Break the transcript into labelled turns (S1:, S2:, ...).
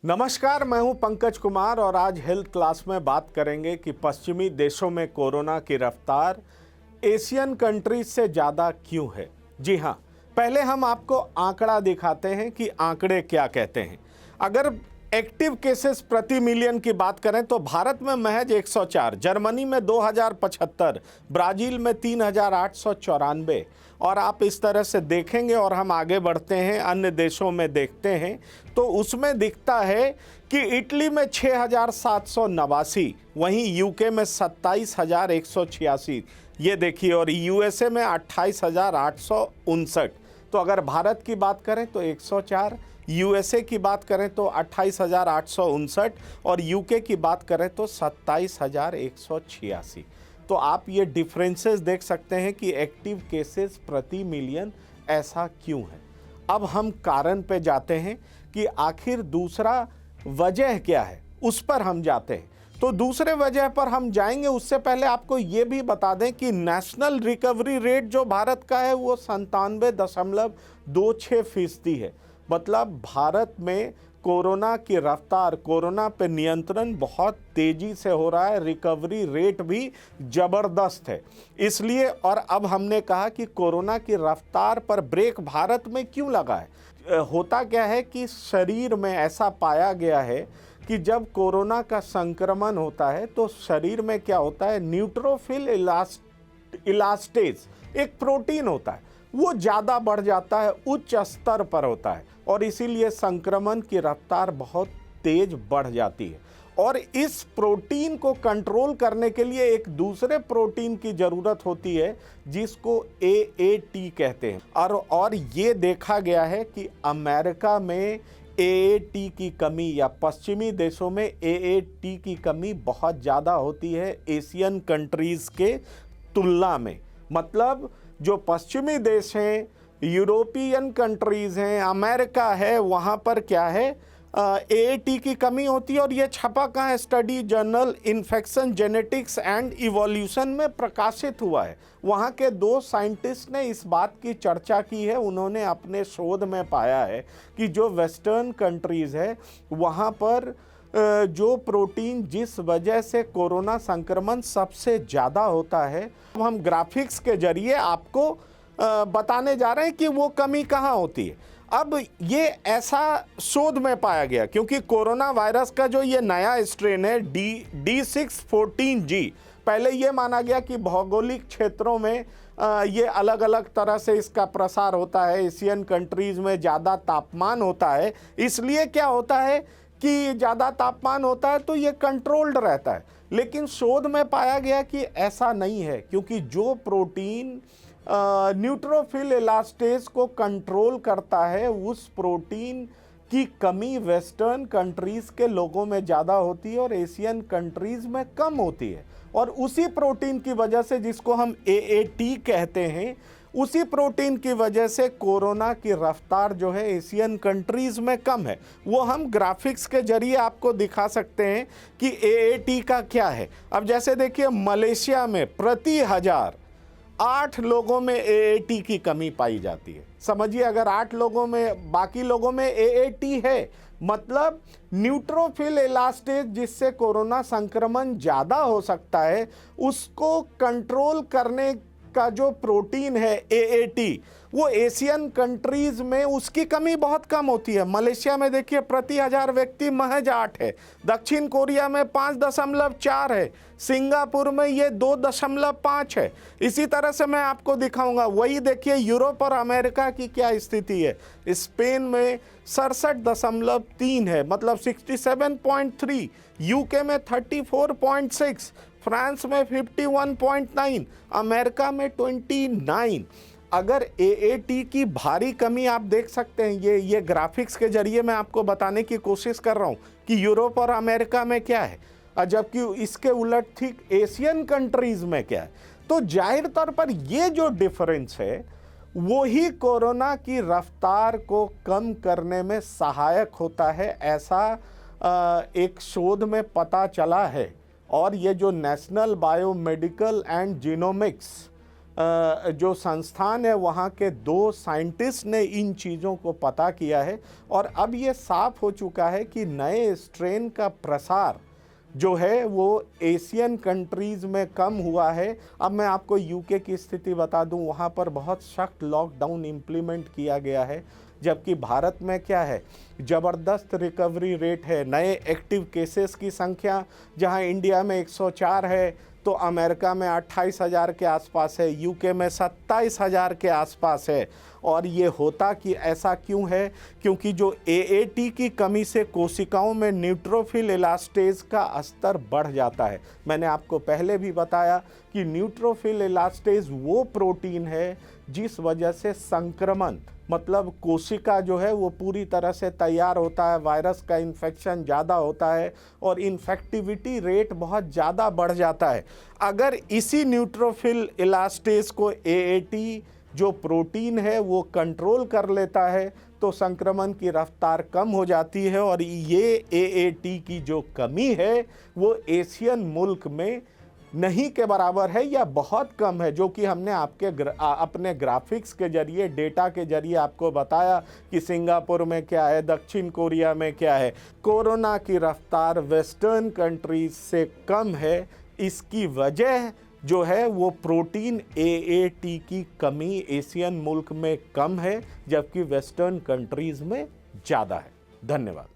S1: नमस्कार, मैं हूं पंकज कुमार और आज हेल्थ क्लास में बात करेंगे कि पश्चिमी देशों में कोरोना की रफ्तार एशियन कंट्रीज से ज़्यादा क्यों है। जी हां, पहले हम आपको आंकड़ा दिखाते हैं कि आंकड़े क्या कहते हैं। अगर एक्टिव केसेस प्रति मिलियन की बात करें तो भारत में महज 104, जर्मनी में 2075, ब्राज़ील में 3894 और आप इस तरह से देखेंगे और हम आगे बढ़ते हैं अन्य देशों में देखते हैं तो उसमें दिखता है कि इटली में 6789, वहीं यूके में 27186, ये देखिए, और यूएसए में 28859। तो अगर भारत की बात करें तो 104, यूएसए की बात करें तो 28859 और यूके की बात करें तो 27186। तो आप ये डिफरेंसेस देख सकते हैं कि एक्टिव केसेस प्रति मिलियन ऐसा क्यों है। अब हम कारण पे जाते हैं कि आखिर दूसरा वजह क्या है, उस पर हम जाते हैं। तो दूसरे वजह पर हम जाएंगे उससे पहले आपको ये भी बता दें कि नेशनल रिकवरी रेट जो भारत का है वो 97.26% है। मतलब भारत में कोरोना की रफ्तार, कोरोना पे नियंत्रण बहुत तेजी से हो रहा है, रिकवरी रेट भी ज़बरदस्त है। इसलिए और अब हमने कहा कि कोरोना की रफ्तार पर ब्रेक भारत में क्यों लगा है। होता क्या है कि शरीर में ऐसा पाया गया है कि जब कोरोना का संक्रमण होता है तो शरीर में क्या होता है, न्यूट्रोफिल इलास्टेज एक प्रोटीन होता है, वो ज़्यादा बढ़ जाता है, उच्च स्तर पर होता है और इसीलिए संक्रमण की रफ्तार बहुत तेज बढ़ जाती है। और इस प्रोटीन को कंट्रोल करने के लिए एक दूसरे प्रोटीन की ज़रूरत होती है जिसको AAT कहते हैं। और ये देखा गया है कि अमेरिका में AAT की कमी या पश्चिमी देशों में AAT की कमी बहुत ज़्यादा होती है एशियन कंट्रीज़ के तुलना में। मतलब जो पश्चिमी देश हैं, यूरोपियन कंट्रीज़ हैं, अमेरिका है, वहाँ पर क्या है, AAT की कमी होती है। और ये छपा कहाँ है, study journal infection genetics and evolution में प्रकाशित हुआ है। वहाँ के 2 साइंटिस्ट ने इस बात की चर्चा की है। उन्होंने अपने शोध में पाया है कि जो वेस्टर्न कंट्रीज़ है वहाँ पर जो प्रोटीन जिस वजह से कोरोना संक्रमण सबसे ज़्यादा होता है, हम ग्राफिक्स के जरिए आपको बताने जा रहे हैं कि वो कमी कहाँ होती है। अब ये ऐसा शोध में पाया गया क्योंकि कोरोना वायरस का जो ये नया स्ट्रेन है D614G, पहले ये माना गया कि भौगोलिक क्षेत्रों में ये अलग अलग तरह से इसका प्रसार होता है। एशियन कंट्रीज़ में ज़्यादा तापमान होता है, इसलिए क्या होता है कि ज़्यादा तापमान होता है तो ये कंट्रोल्ड रहता है। लेकिन शोध में पाया गया कि ऐसा नहीं है, क्योंकि जो प्रोटीन न्यूट्रोफिल इलास्टेज को कंट्रोल करता है उस प्रोटीन की कमी वेस्टर्न कंट्रीज़ के लोगों में ज़्यादा होती है और एशियन कंट्रीज़ में कम होती है। और उसी प्रोटीन की वजह से, जिसको हम AAT कहते हैं, उसी प्रोटीन की वजह से कोरोना की रफ्तार जो है एशियन कंट्रीज़ में कम है। वो हम ग्राफिक्स के जरिए आपको दिखा सकते हैं कि AAT का क्या है। अब जैसे देखिए, मलेशिया में प्रति 1000 8 लोगों में AAT की कमी पाई जाती है। समझिए, अगर 8 लोगों में, बाकी लोगों में AAT है, मतलब न्यूट्रोफिल इलास्टेज जिससे कोरोना संक्रमण ज़्यादा हो सकता है, उसको कंट्रोल करने का जो प्रोटीन है AAT, वो एशियन कंट्रीज़ में उसकी कमी बहुत कम होती है। मलेशिया में देखिए प्रति 1000 व्यक्ति महज 8 है, दक्षिण कोरिया में 5.4 है, सिंगापुर में ये 2.5 है। इसी तरह से मैं आपको दिखाऊंगा। वही देखिए यूरोप और अमेरिका की क्या स्थिति है। स्पेन में 67.3 है, मतलब 67.3, यूके में 34.6, फ्रांस में 51.9, अमेरिका में 29। अगर AAT की भारी कमी आप देख सकते हैं, ये ग्राफिक्स के जरिए मैं आपको बताने की कोशिश कर रहा हूँ कि यूरोप और अमेरिका में क्या है, जबकि इसके उलट ठीक एशियन कंट्रीज़ में क्या है। तो जाहिर तौर पर ये जो डिफरेंस है वो ही कोरोना की रफ्तार को कम करने में सहायक होता है, ऐसा एक शोध में पता चला है। और ये जो नेशनल बायोमेडिकल एंड जीनोमिक्स जो संस्थान है वहाँ के 2 साइंटिस्ट ने इन चीज़ों को पता किया है और अब ये साफ हो चुका है कि नए स्ट्रेन का प्रसार जो है वो एशियन कंट्रीज़ में कम हुआ है। अब मैं आपको यूके की स्थिति बता दूं, वहाँ पर बहुत सख्त लॉकडाउन इम्प्लीमेंट किया गया है, जबकि भारत में क्या है, ज़बरदस्त रिकवरी रेट है। नए एक्टिव केसेस की संख्या जहाँ इंडिया में 104 है तो अमेरिका में 28,000 के आसपास है, यूके में 27,000 के आसपास है। और ये होता कि ऐसा क्यों है? क्योंकि जो AAT की कमी से कोशिकाओं में न्यूट्रोफिल इलास्टेज का स्तर बढ़ जाता है। मैंने आपको पहले भी बताया कि न्यूट्रोफिल इलास्टेज वो प्रोटीन है जिस वजह से संक्रमण, मतलब कोशिका जो है वो पूरी तरह से तैयार होता है, वायरस का इन्फेक्शन ज़्यादा होता है और इन्फेक्टिविटी रेट बहुत ज़्यादा बढ़ जाता है। अगर इसी न्यूट्रोफिल इलास्टेज को AAT जो प्रोटीन है वो कंट्रोल कर लेता है तो संक्रमण की रफ्तार कम हो जाती है। और ये AAT की जो कमी है वो एशियन मुल्क में नहीं के बराबर है या बहुत कम है, जो कि हमने अपने ग्राफिक्स के जरिए, डेटा के जरिए आपको बताया कि सिंगापुर में क्या है, दक्षिण कोरिया में क्या है। कोरोना की रफ्तार वेस्टर्न कंट्रीज से कम है। इसकी वजह जो है वो प्रोटीन AAT की कमी एशियन मुल्क में कम है, जबकि वेस्टर्न कंट्रीज में ज़्यादा है। धन्यवाद।